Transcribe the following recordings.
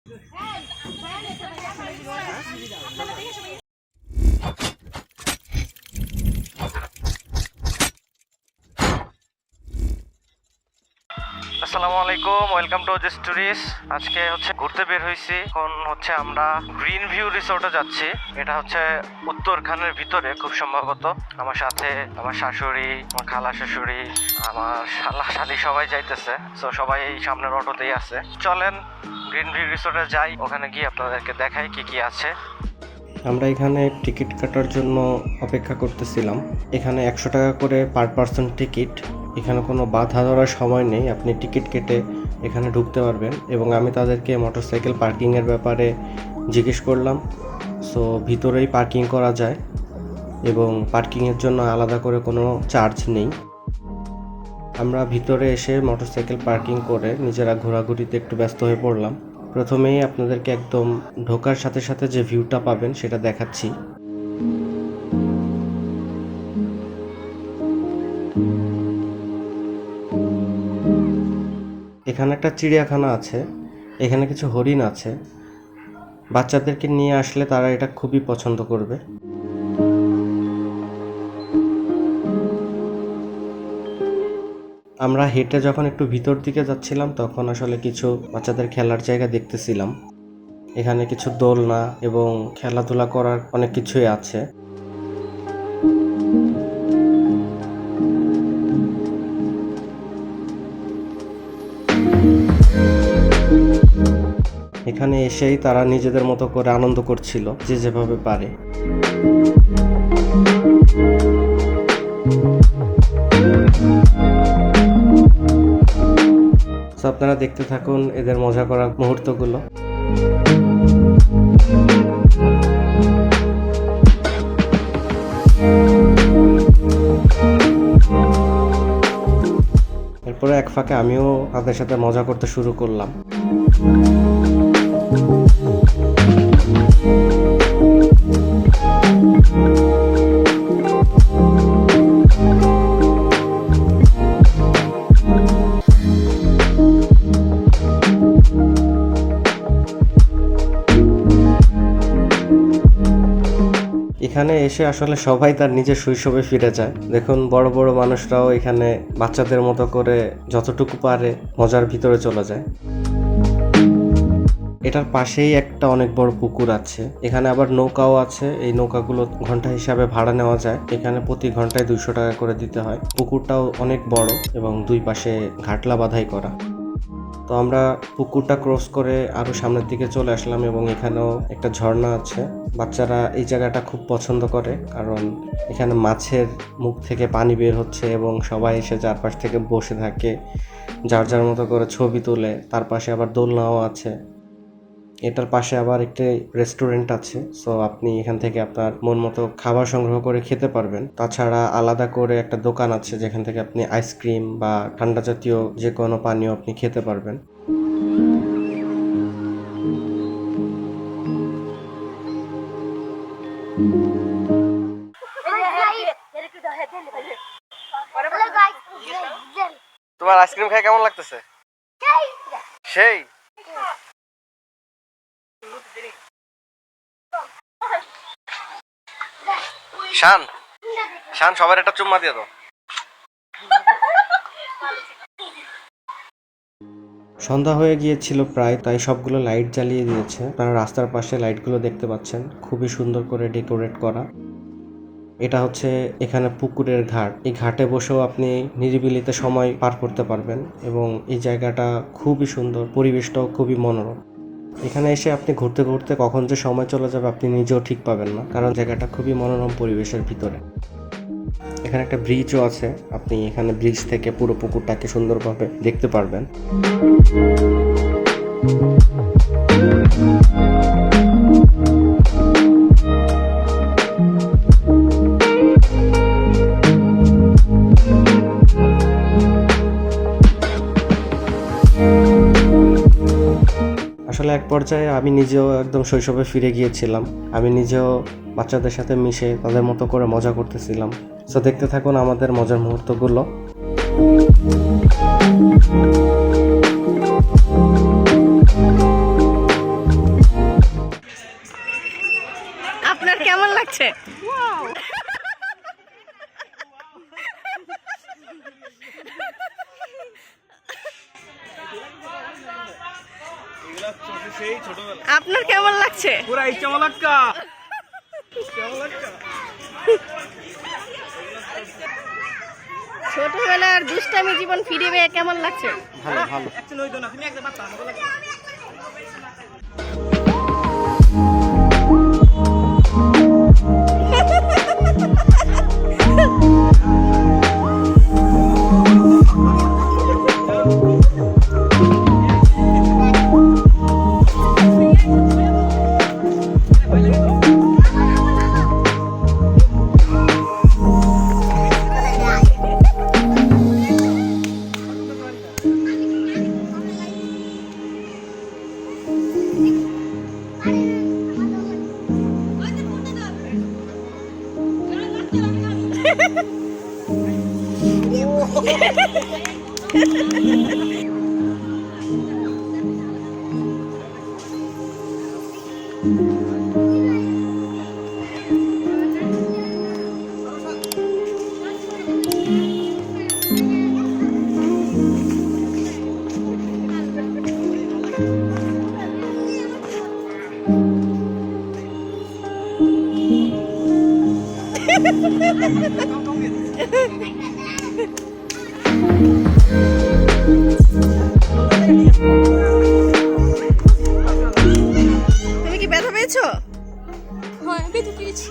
আসসালামু আলাইকুম, welcome to ওজেস tourist. আজকে ঘুরতে বের হয়েছি। এখন আমরা গ্রিন ভিউ রিসোর্টে যাচ্ছি। এটা উত্তরখানের ভিতরে খুব সম্ভবত। আমার সাথে আমার শাশুড়ি, আমার খালা শাশুড়ি, আমার শালা শালি সবাই যাইতেছে। তো সবাই এই সামনের অটোতেই আছে। চলেন গ্রিন ভিউ রিসোর্টে যাই, ওখানে গিয়ে আপনাদেরকে দেখাই কি কি আছে। আমরা এখানে টিকিট কাটার জন্য অপেক্ষা করতেছিলাম। এখানে 100 টাকা করে পার পারসন টিকিট। এখানে কোনো বাধা ধরার সময় নেই, আপনি টিকিট কেটে এখানে ঢুকতে পারবেন। এবং আমি তাদেরকে মোটরসাইকেল পার্কিংয়ের ব্যাপারে জিজ্ঞেস করলাম। সো ভিতরেই পার্কিং করা যায় এবং পার্কিংয়ের জন্য আলাদা করে কোনো চার্জ নেই। আমরা ভিতরে এসে মোটরসাইকেল পার্কিং করে নিজেরা ঘোরাঘুরিতে একটু ব্যস্ত হয়ে পড়লাম। প্রথমেই আপনাদেরকে একদম ঢোকার সাথে সাথে যে ভিউটা পাবেন সেটা দেখাচ্ছি। এখানে একটা চিড়িয়াখানা আছে, এখানে কিছু হরিণ আছে। বাচ্চাদেরকে নিয়ে আসলে তারা এটা খুবই পছন্দ করবে। আমরা হেঁটে যখন একটু ভিতর দিকে যাচ্ছিলাম তখন আসলে কিছু বাচ্চাদের খেলার জায়গা দেখতেছিলাম। এখানে কিছু দোলনা এবং খেলাধুলা করার অনেক কিছুই আছে। এখানে এসেই তারা নিজেদের মতো করে আনন্দ করছিল, যে যেভাবে পারে। আপনারা দেখতে থাকুন এদের মজা করার মুহূর্তগুলো। এরপরে এক ফাঁকে আমিও তাদের সাথে মজা করতে শুরু করলাম। এখানে এসে আসলে সবাই তার নিজের শৈশবে ফিরে যায়। দেখুন বড় বড় মানুষরাও এখানে বাচ্চাদের মতো করে যতটুকু পারে মজার ভিতরে চলে যায়। এটার পাশেই একটা অনেক বড় পুকুর আছে। এখানে আবার নৌকাও আছে। এই নৌকাগুলো ঘন্টা হিসাবে ভাড়া নেওয়া যায়। এখানে প্রতি ঘন্টায় 200 টাকা করে দিতে হয়। পুকুরটাও অনেক বড় এবং দুই পাশে ঘাটলা বাঁধাই করা। তো আমরা পুকুরটা ক্রস করে আরো সামনের দিকে চলে আসলাম এবং এখানেও একটা ঝর্ণা আছে। বাচ্চারা এই জায়গাটা খুব পছন্দ করে, কারণ এখানে মাছের মুখ থেকে পানি বের হচ্ছে এবং সবাই এসে চারপাশ থেকে বসে থাকে, যার যার মতো করে ছবি তোলে। তার পাশে আবার দোলনাও আছে। এটার পাশে আবার একটি রেস্টুরেন্ট আছে। সো আপনি এখান থেকে আপনার মন মতো খাবার সংগ্রহ করে খেতে পারবেন। তাছাড়া আলাদা করে একটা দোকান আছে যেখান থেকে আপনি আইসক্রিম বা ঠান্ডা জাতীয় যে কোনো পানীয় আপনি খেতে পারবেন। তোমার আইসক্রিম খাই কেমন লাগতেছে? সেই শান শান সবার একটা চুম্মা দিয়ে দাও। সন্ধ্যা হয়ে গিয়েছিল প্রায়, তাই সবগুলো লাইট জ্বালিয়ে দিয়েছে। আপনারা রাস্তার পাশে লাইটগুলো দেখতে পাচ্ছেন, খুবই সুন্দর করে ডেকোরেট করা। এটা এখানে পুকুরের ঘাট। এই ঘাটে বসেও আপনি নিরিবিলিতে সময় পার করতে পারবেন এবং এই জায়গাটা খুবই সুন্দর, পরিবেশটাও খুবই মনোরম। এখানে এসে আপনি ঘুরতে ঘুরতে কখন যে সময় চলে যাবে আপনি নিজেও ঠিক পাবেন না, কারণ জায়গাটা খুবই মনোরম পরিবেশের ভিতরে। এখানে একটা ব্রিজও আছে, আপনি এখানে ব্রিজ থেকে পুরো পুকুরটাকে সুন্দরভাবে দেখতে পারবেন। আসলে এক পর্যায়ে আমি নিজেও একদম শৈশবে ফিরে গিয়েছিলাম। আমি নিজেও বাচ্চাদের সাথে মিশে তাদের মতো করে মজা করতেছিলাম। সো দেখতে থাকুন আমাদের মজার মুহূর্তগুলো। আপনার কেমন লাগছে? পুরা ইচ্ছা মালাক্কা। ছোটবেলার দুষ্টামি জীবন ফিরে পেয়ে কেমন লাগছে? ভালো ভালো। তুমি কি ব্যথা পেয়েছো? হ্যাঁ, বেঁচে পেয়েছি।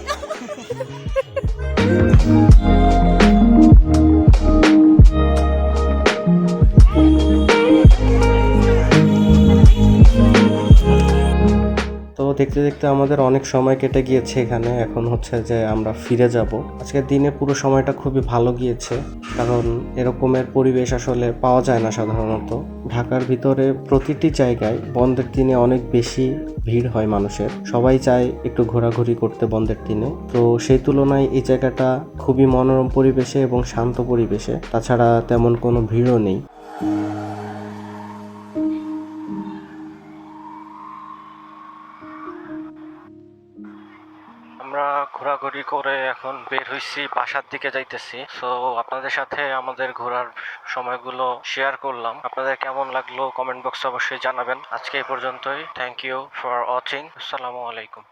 তো দেখতে দেখতে আমাদের অনেক সময় কেটে গিয়েছে এখানে। এখন হচ্ছে যে আমরা ফিরে যাব। আজকের দিনে পুরো সময়টা খুবই ভালো গিয়েছে, কারণ এরকমের পরিবেশ আসলে পাওয়া যায় না সাধারণত। ঢাকার ভিতরে প্রতিটি জায়গায় বন্ধের দিনে অনেক বেশি ভিড় হয় মানুষের, সবাই চায় একটু ঘোরাঘুরি করতে বন্ধের দিনে। তো সেই তুলনায় এই জায়গাটা খুবই মনোরম পরিবেশে এবং শান্ত পরিবেশে, তাছাড়া তেমন কোনো ভিড়ও নেই। আমরা ঘোরাঘুরি করে এখন বের হইছি, বাসার দিকে যাইতেছি। সো আপনাদের সাথে আমাদের ঘোরার সময়গুলো শেয়ার করলাম। আপনাদের কেমন লাগলো কমেন্ট বক্সে অবশ্যই জানাবেন। আজকে এই পর্যন্তই। Thank you for watching. আসসালামু আলাইকুম।